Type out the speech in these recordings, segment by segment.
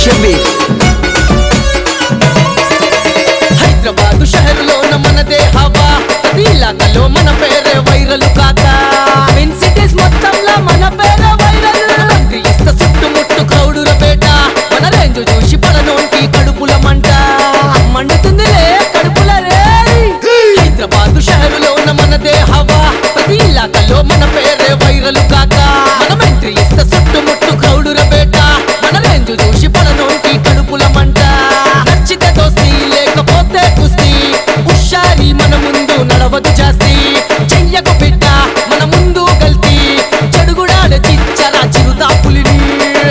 షబీర్ హైదరాబాద్ షహర్లోన మనదే హవా అది ఇలాకలో మన పేరే వైరల్ కాక మెయిన్ సిటీస్ మొత్తంలో మన పేరే వైరల్ ఇస్త చుట్టుముట్టు క్రౌడుల పేట మన రేంజ్ చూసి పడనోంటి కడుపుల మంట మండుతుందిలే కడుపుల రే హైదరాబాద్ షహర్లోన మనదే హవా అది ఇలాకలో మన పేరే వైరల్ కాక మనం ఎంట్రీ ఇస్త చుట్టుముట్టు క్రౌడుల పేట మన రేంజ్ చూసి పడనోంటి కడుపుల మంట నచ్చితే దోస్తి లేకపోతే కుస్తీ హుషారి మన ముందు నడవదు జాస్తి చెయ్యకు బిడ్డ మన ముందు గల్తీ చెడుగుడాడ చిచ్చరా చిరుతా పులిని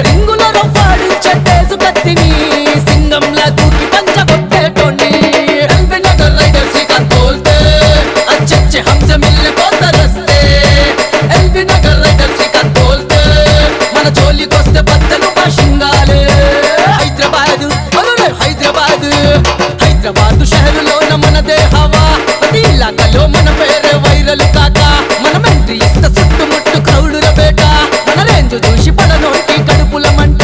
రింగుల రవ్వాడు చెట్టేసు కత్తిని సింగంలా దూకి పంచగొట్టేటోని ఎల్బీనగర్ రైడర్ శ్రీకాంత్ తోల్తే అచ్చచ్చే హంస మిల్లి కోత రస్తే ఎల్బీనగర్ రైడర్ శ్రీకాంత్ తోల్తే మన జోలికొస్తే బద్దలు బాషింగాలే హైదరాబాద్ హైదరాబాద్ షహరులోన మనదే హవా అది ఇలాకలో మన పేరే వైరల్ కాక మనం ఎంట్రీ ఇస్త చుట్టుముట్టు క్రౌడుల బేట మన రేంజ్ చూసి పడనోటి కడుపుల మంట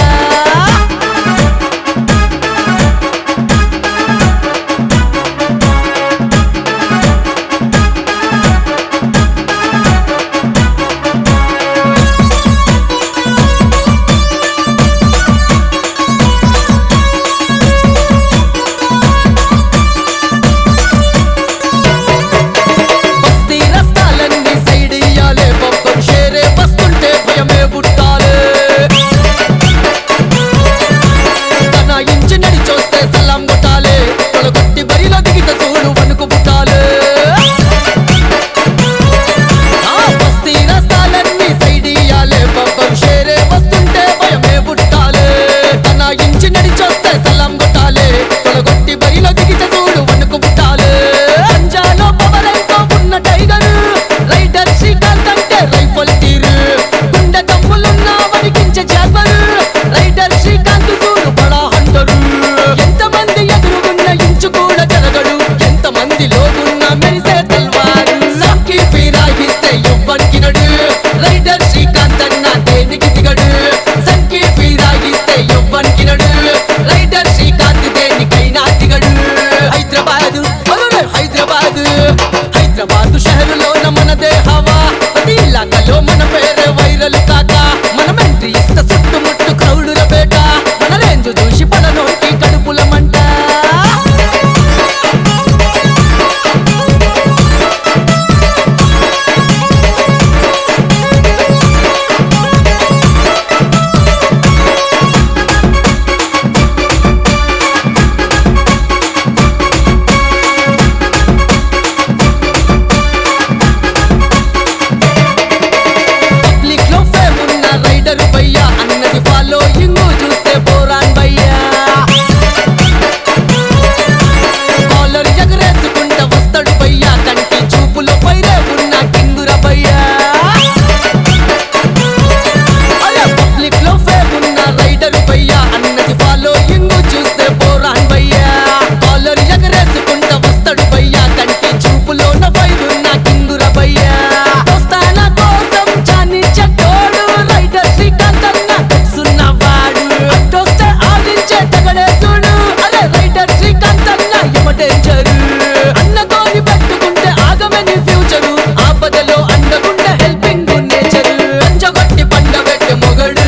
హైదరాబాద్ షహరులోన మనదే హవా అది ఇలాకలో మన పేరే వైరల్ కాక మనం ఎంట్రీ ఇస్త చుట్టుముట్టు క్రౌడుల బేట మన రేంజ్ చూసి పడనోటి కడుపుల మంట అన్నది ఫాలో ఇంగు చూస్తే బోరాన్ భయ్యా కాలర్ ఎగరేసుకుంట వస్తాడు భయ్యా కంటి చూపులో పైరే ఉన్న కింగుర భయ్యా పబ్లిక్ లో ఫేమ్ ఉన్న రైడర్ భయ్యా అన్నది ఫాలో ఇంగు చూస్తే బోరాన్ భయ్యా కాలర్ ఎగరేసుకుంట వస్తాడు భయ్యా కంటి చూపులో పైరున్న కింగుర భయ్యా దోస్తాన కోసం జాని చెట్టోడు రైడర్ శ్రీకాంత్ అన్నతోని పెట్టుకుంటే ఆగమని ఫ్యూచరు ఆపదలో అండగుండ హెల్పింగ్ నేచర్ పంచగొట్టి పండబెట్టి మొగడు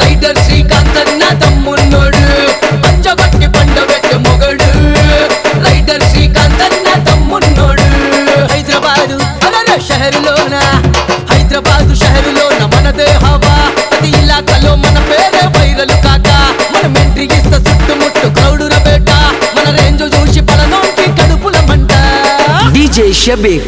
రైడర్ శ్రీకాంత్ అన్న తమ్మున్నోడు పంచగొట్టి పండబెట్టి మొగడు రైడర్ శ్రీకాంత్ అన్న తమ్మున్నోడు హైదరాబాద్ షహరులోన మనదే హవా అది ఇలాకలో మన పేరే వైరల్ కాక మనం ఎంట్రీ ఇస్త చుట్టుముట్టు క్రౌడుల బేట మన రేంజ్ చూసి పడనోటి కడుపుల మంట DJ షబీర్